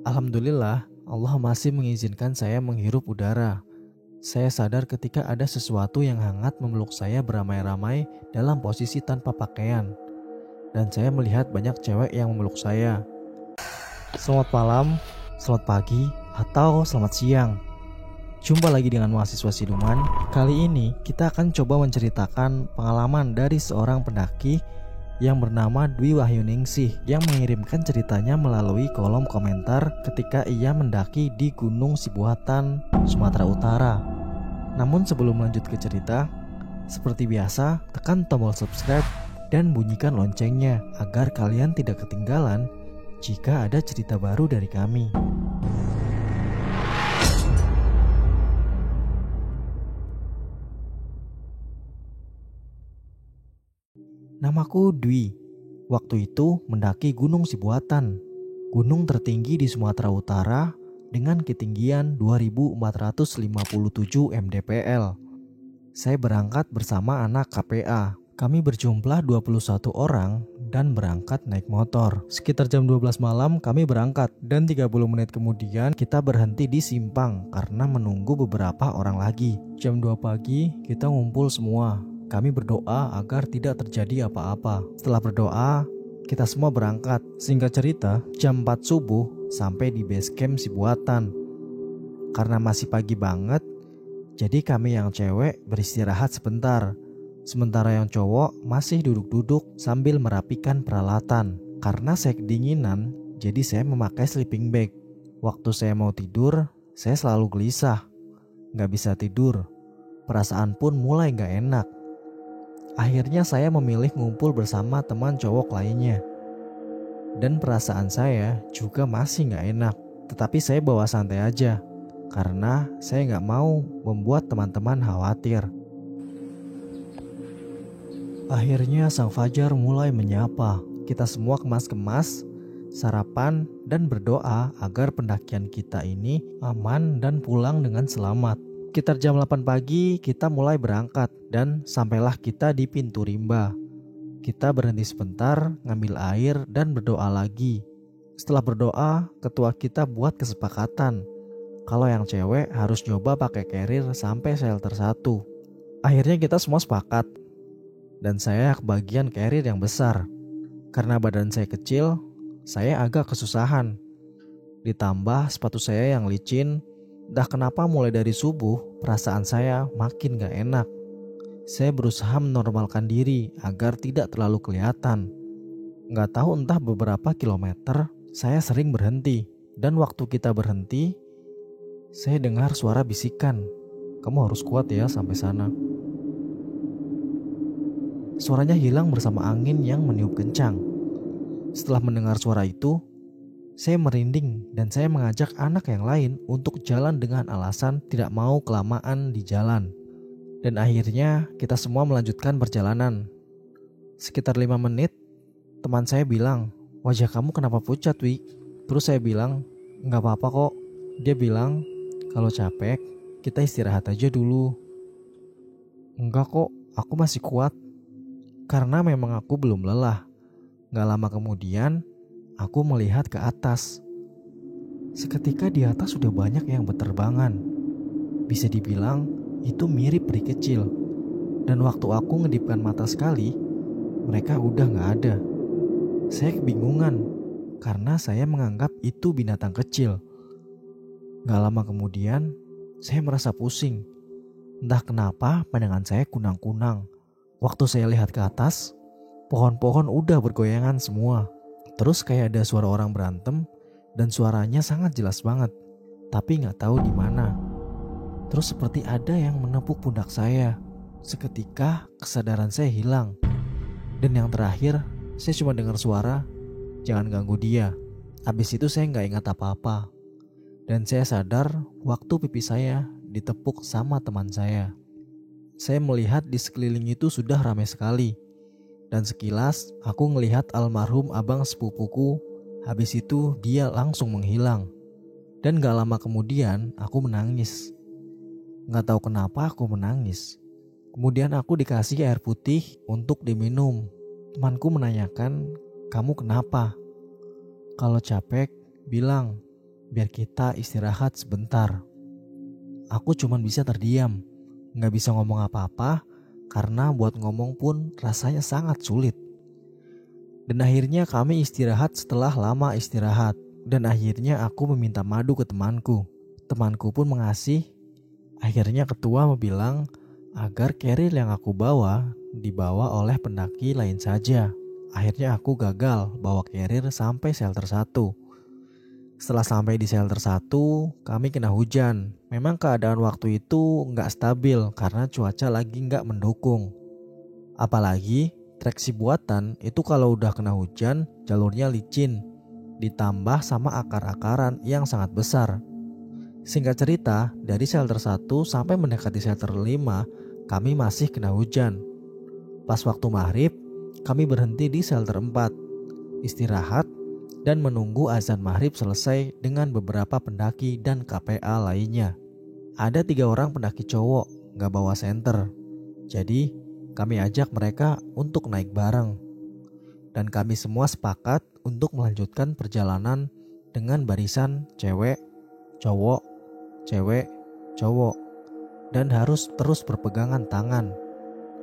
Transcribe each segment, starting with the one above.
Alhamdulillah, Allah masih mengizinkan saya menghirup udara. Saya sadar ketika ada sesuatu yang hangat memeluk saya beramai-ramai dalam posisi tanpa pakaian. Dan saya melihat banyak cewek yang memeluk saya. Selamat malam, selamat pagi, atau selamat siang. Jumpa lagi dengan mahasiswa siluman. Kali ini kita akan coba menceritakan pengalaman dari seorang pendaki yang bernama Dwi Wahyuningsih yang mengirimkan ceritanya melalui kolom komentar ketika ia mendaki di Gunung Sibuatan, Sumatera Utara. Namun sebelum lanjut ke cerita, seperti biasa tekan tombol subscribe dan bunyikan loncengnya agar kalian tidak ketinggalan jika ada cerita baru dari kami. Namaku Dwi. Waktu itu mendaki Gunung Sibuatan, gunung tertinggi di Sumatera Utara dengan ketinggian 2457 mdpl. Saya berangkat bersama anak KPA. Kami berjumlah 21 orang dan berangkat naik motor. Sekitar jam 12 malam kami berangkat dan 30 menit kemudian kita berhenti di Simpang karena menunggu beberapa orang lagi. Jam 2 pagi kita ngumpul semua. Kami berdoa agar tidak terjadi apa-apa. Setelah berdoa, kita semua berangkat. Singkat cerita, jam 4 subuh sampai di base camp Sibuatan. Karena masih pagi banget, jadi kami yang cewek beristirahat sebentar. Sementara yang cowok masih duduk-duduk sambil merapikan peralatan. Karena saya kedinginan, jadi saya memakai sleeping bag. Waktu saya mau tidur, saya selalu gelisah. Gak bisa tidur. Perasaan pun mulai gak enak. Akhirnya saya memilih ngumpul bersama teman cowok lainnya. Dan perasaan saya juga masih gak enak. Tetapi saya bawa santai aja. Karena saya gak mau membuat teman-teman khawatir. Akhirnya sang fajar mulai menyapa. Kita semua kemas-kemas, sarapan dan berdoa agar pendakian kita ini aman dan pulang dengan selamat. Sekitar jam 8 pagi kita mulai berangkat dan sampailah kita di pintu rimba. Kita berhenti sebentar, ngambil air dan berdoa lagi. Setelah berdoa, ketua kita buat kesepakatan kalau yang cewek harus nyoba pakai carrier sampai shelter 1. Akhirnya kita semua sepakat dan saya kebagian carrier yang besar. Karena badan saya kecil, saya agak kesusahan. Ditambah sepatu saya yang licin. Entah kenapa mulai dari subuh perasaan saya makin gak enak. Saya berusaha menormalkan diri agar tidak terlalu kelihatan. Gak tahu entah beberapa kilometer saya sering berhenti. Dan waktu kita berhenti, saya dengar suara bisikan, "Kamu harus kuat ya sampai sana." Suaranya hilang bersama angin yang meniup kencang. Setelah mendengar suara itu, saya merinding dan saya mengajak anak yang lain untuk jalan dengan alasan tidak mau kelamaan di jalan. Dan akhirnya kita semua melanjutkan perjalanan. Sekitar 5 menit, teman saya bilang, "Wajah kamu kenapa pucat, Wi?" Terus saya bilang, "Gak apa-apa kok." Dia bilang, "Kalau capek, kita istirahat aja dulu." "Enggak kok, aku masih kuat." Karena memang aku belum lelah. Gak lama kemudian, aku melihat ke atas. Seketika di atas sudah banyak yang berterbangan. Bisa dibilang itu mirip peri kecil. Dan waktu aku ngedipkan mata sekali, mereka udah gak ada. Saya kebingungan karena saya menganggap itu binatang kecil. Gak lama kemudian, saya merasa pusing. Entah kenapa pandangan saya kunang-kunang. Waktu saya lihat ke atas, pohon-pohon udah bergoyangan semua. Terus kayak ada suara orang berantem dan suaranya sangat jelas banget, tapi gak tahu di mana. Terus seperti ada yang menepuk pundak saya. Seketika kesadaran saya hilang. Dan yang terakhir, saya cuma dengar suara, "Jangan ganggu dia." Habis itu saya gak ingat apa-apa. Dan saya sadar waktu pipi saya ditepuk sama teman saya. Saya melihat di sekeliling itu sudah ramai sekali. Dan sekilas aku ngelihat almarhum abang sepupuku. Habis itu dia langsung menghilang. Dan gak lama kemudian aku menangis. Gak tahu kenapa aku menangis. Kemudian aku dikasih air putih untuk diminum. Temanku menanyakan, "Kamu kenapa?" Kalau capek, bilang, biar kita istirahat sebentar. Aku cuman bisa terdiam, gak bisa ngomong apa-apa karena buat ngomong pun rasanya sangat sulit. Dan akhirnya kami istirahat setelah lama istirahat. Dan akhirnya aku meminta madu ke temanku. Temanku pun mengasih. Akhirnya ketua bilang agar carrier yang aku bawa dibawa oleh pendaki lain saja. Akhirnya aku gagal bawa carrier sampai shelter 1. Setelah sampai di shelter 1, kami kena hujan. Memang keadaan waktu itu nggak stabil karena cuaca lagi nggak mendukung. Apalagi traksi buatan itu kalau udah kena hujan jalurnya licin, ditambah sama akar-akaran yang sangat besar. Singkat cerita, dari shelter 1 sampai mendekati shelter 5, kami masih kena hujan. Pas waktu maghrib, kami berhenti di shelter 4, istirahat, dan menunggu azan maghrib selesai dengan beberapa pendaki dan KPA lainnya. Ada 3 orang pendaki cowok gak bawa senter. Jadi kami ajak mereka untuk naik bareng. Dan kami semua sepakat untuk melanjutkan perjalanan dengan barisan cewek, cowok, cewek, cowok. Dan harus terus berpegangan tangan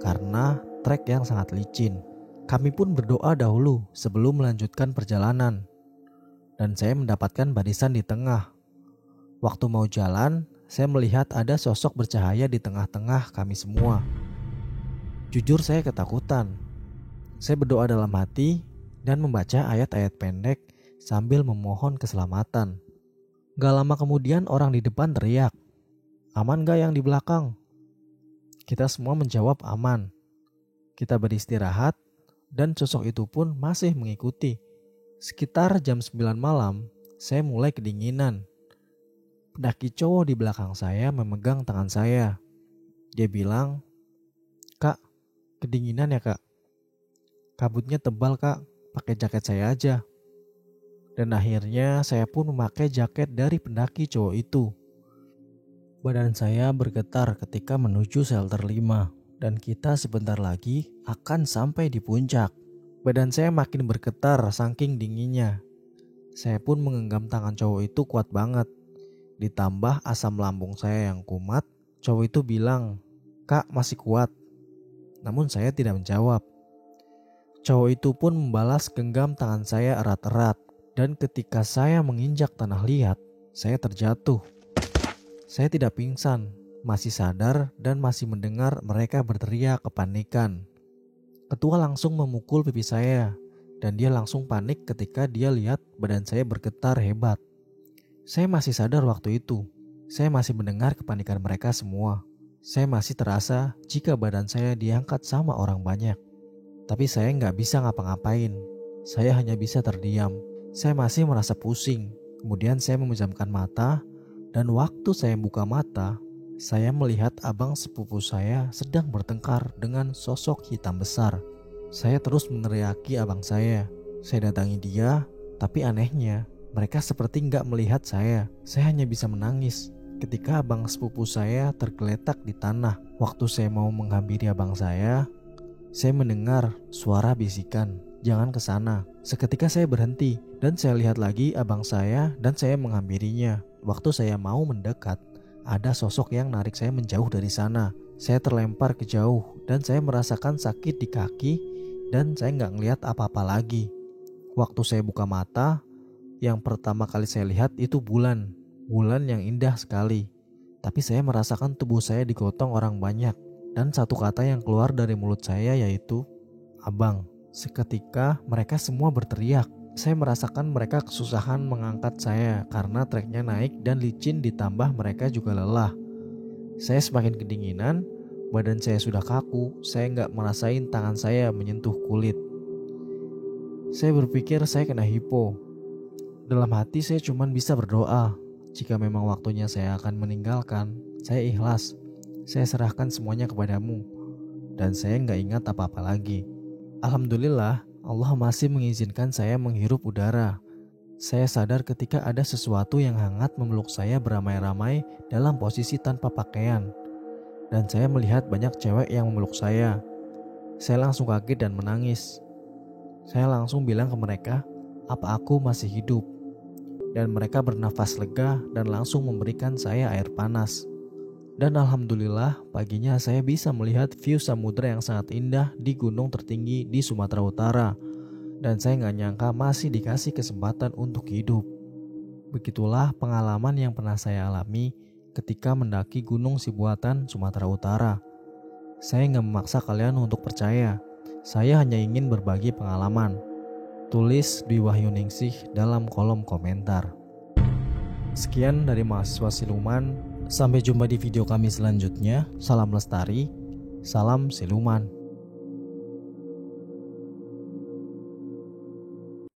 karena trek yang sangat licin. Kami pun berdoa dahulu sebelum melanjutkan perjalanan. Dan saya mendapatkan barisan di tengah. Waktu mau jalan, saya melihat ada sosok bercahaya di tengah-tengah kami semua. Jujur saya ketakutan. Saya berdoa dalam hati dan membaca ayat-ayat pendek sambil memohon keselamatan. Gak lama kemudian orang di depan teriak, "Aman gak yang di belakang?" Kita semua menjawab aman. Kita beristirahat dan sosok itu pun masih mengikuti. Sekitar jam 9 malam, saya mulai kedinginan. Pendaki cowok di belakang saya memegang tangan saya. Dia bilang, "Kak, kedinginan ya kak? Kabutnya tebal kak, pakai jaket saya aja." Dan akhirnya saya pun memakai jaket dari pendaki cowok itu. Badan saya bergetar ketika menuju shelter 5. Dan kita sebentar lagi akan sampai di puncak. Badan saya makin bergetar saking dinginnya. Saya pun menggenggam tangan cowok itu kuat banget. Ditambah asam lambung saya yang kumat, cowok itu bilang, "Kak, masih kuat?" Namun saya tidak menjawab. Cowok itu pun membalas genggam tangan saya erat-erat. Dan ketika saya menginjak tanah liat, saya terjatuh. Saya tidak pingsan, masih sadar dan masih mendengar mereka berteriak kepanikan. Ketua langsung memukul pipi saya dan dia langsung panik ketika dia lihat badan saya bergetar hebat. Saya masih sadar waktu itu. Saya masih mendengar kepanikan mereka semua. Saya masih terasa jika badan saya diangkat sama orang banyak. Tapi saya nggak bisa ngapa-ngapain. Saya hanya bisa terdiam. Saya masih merasa pusing. Kemudian saya memejamkan mata dan waktu saya buka mata, saya melihat abang sepupu saya sedang bertengkar dengan sosok hitam besar. Saya terus meneriaki abang saya. Saya datangi dia, tapi anehnya mereka seperti nggak melihat saya. Saya hanya bisa menangis ketika abang sepupu saya tergeletak di tanah. Waktu saya mau menghampiri abang saya mendengar suara bisikan, "Jangan ke sana." Seketika saya berhenti dan saya lihat lagi abang saya dan saya menghampirinya. Waktu saya mau mendekat, ada sosok yang narik saya menjauh dari sana. Saya terlempar ke jauh dan saya merasakan sakit di kaki dan saya nggak ngelihat apa-apa lagi. Waktu saya buka mata, yang pertama kali saya lihat itu bulan. Bulan yang indah sekali. Tapi saya merasakan tubuh saya digotong orang banyak. Dan satu kata yang keluar dari mulut saya yaitu, "Abang." Seketika mereka semua berteriak. Saya merasakan mereka kesusahan mengangkat saya karena treknya naik dan licin ditambah mereka juga lelah. Saya semakin kedinginan, badan saya sudah kaku, saya nggak merasain tangan saya menyentuh kulit. Saya berpikir saya kena hipo. Dalam hati saya cuma bisa berdoa. Jika memang waktunya saya akan meninggalkan, saya ikhlas. Saya serahkan semuanya kepadamu. Dan saya nggak ingat apa-apa lagi. Alhamdulillah, Allah masih mengizinkan saya menghirup udara. Saya sadar ketika ada sesuatu yang hangat memeluk saya beramai-ramai dalam posisi tanpa pakaian. Dan saya melihat banyak cewek yang memeluk saya. Saya langsung kaget dan menangis. Saya langsung bilang ke mereka, "Apa aku masih hidup?" dan mereka bernafas lega dan langsung memberikan saya air panas. Dan alhamdulillah paginya saya bisa melihat view samudera yang sangat indah di gunung tertinggi di Sumatera Utara. Dan saya nggak nyangka masih dikasih kesempatan untuk hidup. Begitulah pengalaman yang pernah saya alami ketika mendaki Gunung Sibuatan, Sumatera Utara. Saya nggak memaksa kalian untuk percaya. Saya hanya ingin berbagi pengalaman. Tulis Dwi Wahyuningsih dalam kolom komentar. Sekian dari mahasiswa Siluman. Sampai jumpa di video kami selanjutnya. Salam lestari, salam siluman.